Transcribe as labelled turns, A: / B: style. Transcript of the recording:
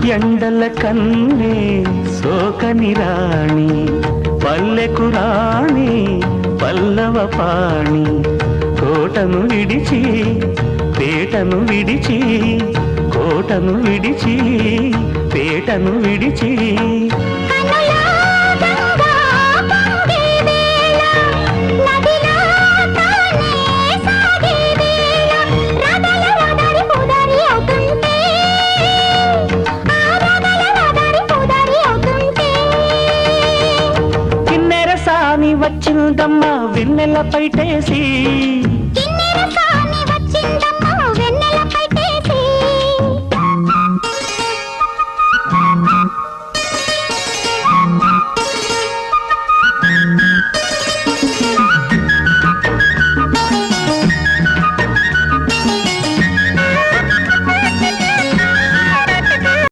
A: ఎండల కన్నే సోకని రాణి పల్లెకు రాణి పల్లవ పాణి కోటను విడిచి పేటను విడిచి కోటను విడిచి పేటను విడిచి వచ్చిందమ్మా వెన్నెల పైటేసి
B: వచ్చిందమ్మా